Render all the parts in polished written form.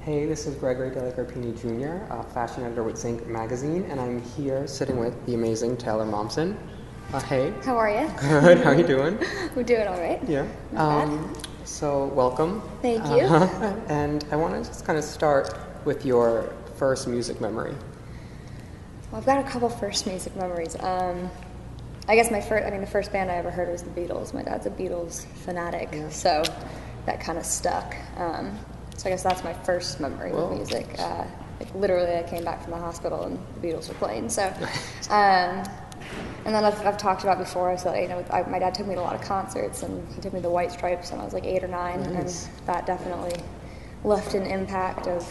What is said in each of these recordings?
Hey, this is Gregory Delacarpini Jr., fashion editor with ZINK Magazine, and I'm here sitting with the amazing Taylor Momsen. Hey. How are you? Good. How are you doing? We're doing all right. Yeah. So, welcome. Thank you. And I want to just kind of start with your first music memory. Well, I've got a couple first music memories. I guess the first band I ever heard was the Beatles. My dad's a Beatles fanatic, so that kind of stuck. So I guess that's my first memory with music. Literally, I came back from the hospital and the Beatles were playing. So, and then I've talked about before. So my dad took me to a lot of concerts, and he took me to the White Stripes when I was like 8 or 9, Nice. and that definitely left an impact of,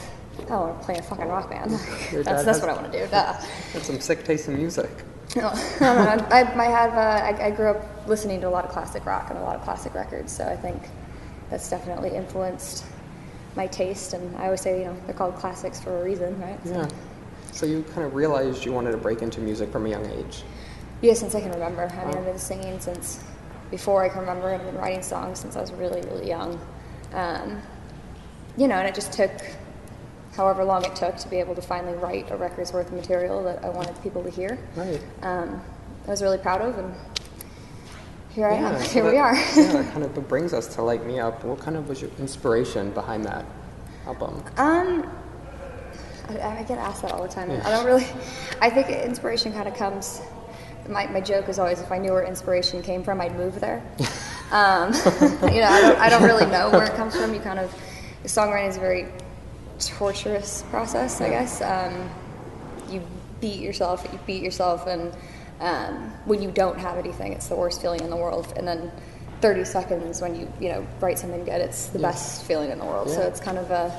I want to play a fucking rock band. That's what I want to do. That's some sick taste in music. No, I grew up listening to a lot of classic rock and a lot of classic records, so I think that's definitely influenced my taste. And I always say, they're called classics for a reason, right? Yeah. So you kind of realized you wanted to break into music from a young age. Yeah, since I can remember. I've been singing since before I can remember, and I've been writing songs since I was really, really young. And it just took however long it took to be able to finally write a record's worth of material that I wanted people to hear. Right. I was really proud of, and here I am. Here we are. Yeah, that kind of brings us to Light Me Up. What kind of was your inspiration behind that album? I get asked that all the time. Yeah. I think inspiration kind of comes, my joke is always, if I knew where inspiration came from, I'd move there. I don't really know where it comes from. Songwriting is a very torturous process, I guess. You beat yourself, and when you don't have anything, it's the worst feeling in the world. And then 30 seconds when you write something good, it's the best feeling in the world. So it's kind of a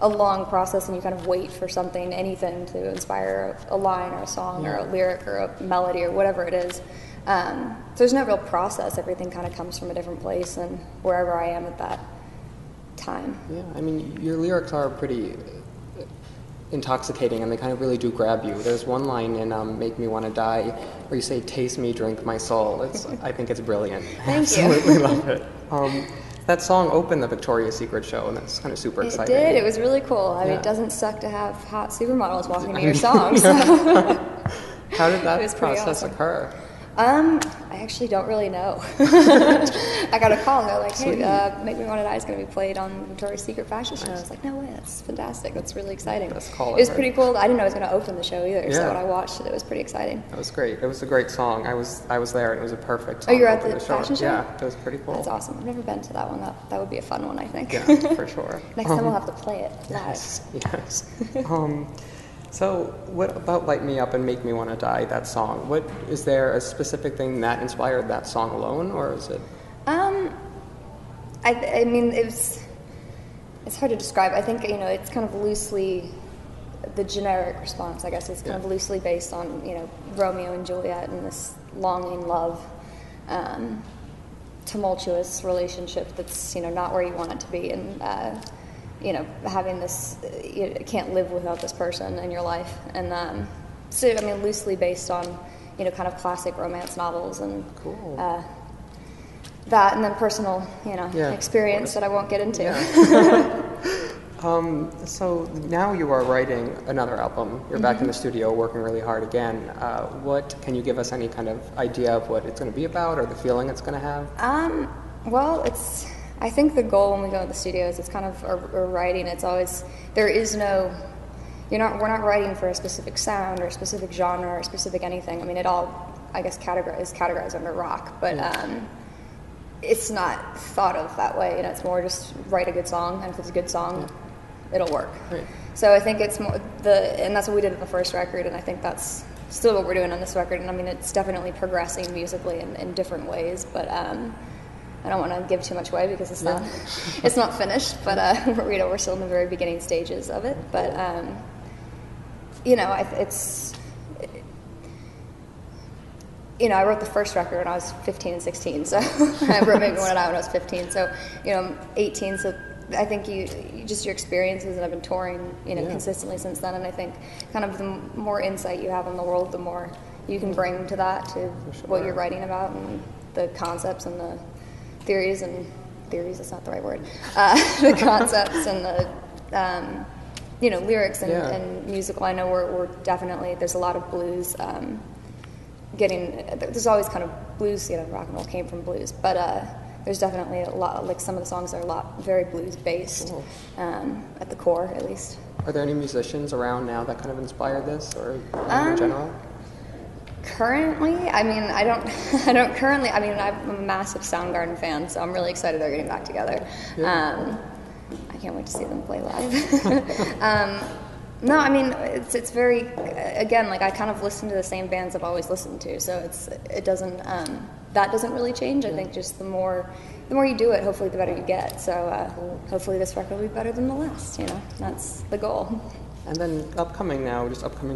long process, and you kind of wait for something, anything to inspire a line or a song or a lyric or a melody or whatever it is. So there's no real process. Everything kind of comes from a different place and wherever I am at that time. Yeah, your lyrics are pretty intoxicating, and they kind of really do grab you. There's one line in Make Me Wanna Die where you say, "Taste me, drink my soul." I think it's brilliant. Thank you. Absolutely love it. That song opened the Victoria's Secret show, and that's kind of super exciting. It did. It was really cool. It doesn't suck to have hot supermodels walking to your songs. So. How did that process occur? I actually don't really know. I got a call, and they're like, "Hey, Make Me Wanna Die is going to be played on Victoria's Secret fashion show." I was like, "No way, that's fantastic. That's really exciting." Best call It was ever. pretty cool. I didn't know it was going to open the show either, so when I watched it, it was pretty exciting. That was great. It was a great song. I was there, and it was a perfect song. Oh, you were at to the open show. fashion show? Yeah, it was pretty cool. That's awesome. I've never been to that one. That would be a fun one, I think. Yeah, for sure. Next time we'll have to play it live. Yes. So what about Light Me Up and Make Me Wanna Die, that song? Is there a specific thing that inspired that song alone, or is it? It's hard to describe. I think, it's kind of loosely, the generic response, I guess, is kind of loosely based on, Romeo and Juliet and this longing love, tumultuous relationship that's, not where you want it to be, and, having this, you can't live without this person in your life. And loosely based on, kind of classic romance novels and that, and then personal, experience that I won't get into. Yeah. So now you are writing another album. You're back in the studio working really hard again. Can you give us any kind of idea of what it's going to be about, or the feeling it's going to have? I think the goal when we go to the studio is it's kind of or writing. It's always, we're not writing for a specific sound or a specific genre or a specific anything. It all, I guess, is categorized under rock, but it's not thought of that way. It's more just write a good song, and if it's a good song, it'll work. Right. So I think it's more and that's what we did with the first record, and I think that's still what we're doing on this record. And it's definitely progressing musically in different ways, but I don't want to give too much away because it's not finished, but we're still in the very beginning stages of it. But I wrote the first record when I was 15 and 16, so I wrote Make Me Wanna Die when I was 15. So I'm 18, so I think your experiences, and I've been touring consistently since then, and I think kind of the more insight you have in the world, the more you can bring to that, to what you're writing about, and the concepts and the theories, that's not the right word, the concepts and the lyrics and, Yeah. and musical. I know we're definitely, there's a lot of blues. There's always kind of blues. Rock and roll came from blues, but there's definitely a lot. Like some of the songs are very blues based, Cool. at the core at least. Are there any musicians around now that kind of inspired this, or in general? Currently, I mean, I don't currently. I mean, I'm a massive Soundgarden fan, so I'm really excited they're getting back together. Yeah. I can't wait to see them play live. No, I mean, it's very, again, like I kind of listen to the same bands I've always listened to, so it doesn't, that doesn't really change. I think just the more you do it, hopefully the better you get. So hopefully this record will be better than the last, that's the goal. And then upcoming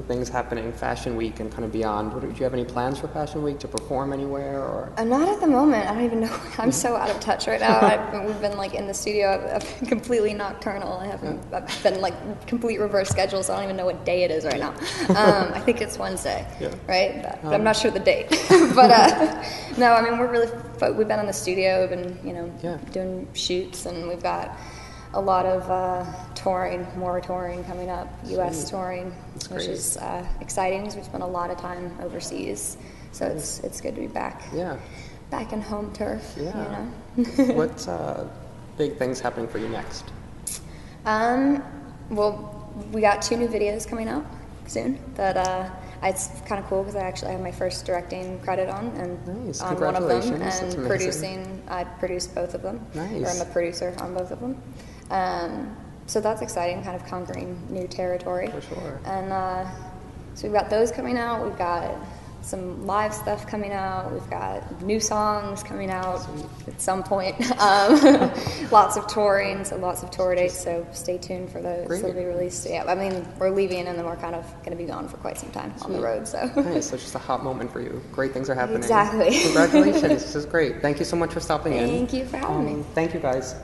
things happening, Fashion Week and kind of beyond. Do you have any plans for Fashion Week to perform anywhere? Or Not at the moment. I don't even know. I'm so out of touch right now. We've been like in the studio. I've been completely nocturnal. I've been like complete reverse schedule, so I don't even know what day it is right now. I think it's Wednesday, right? But I'm not sure the date. But no, I mean we've been in the studio. We've been doing shoots, and we've got a lot of more touring coming up, U.S. touring, which is exciting because we spent a lot of time overseas. So it's good to be back. Yeah. Back in home turf. Yeah. What's big things happening for you next? Well, we got 2 new videos coming out soon that it's kind of cool because I actually have my first directing credit on one of them, and producing. I produced both of them. Nice. Or I'm a producer on both of them. So that's exciting, kind of conquering new territory. For sure. And so we've got those coming out. We've got some live stuff coming out. We've got new songs coming out at some point. Lots of touring, so lots of tour dates, so stay tuned for those. Great. They'll be released. Yeah, I mean, we're leaving and then we're kind of going to be gone for quite some time on the road. So Nice, so just a hot moment for you. Great things are happening. Exactly. Congratulations, this is great. Thank you so much for stopping in. Thank you for having me. Thank you guys.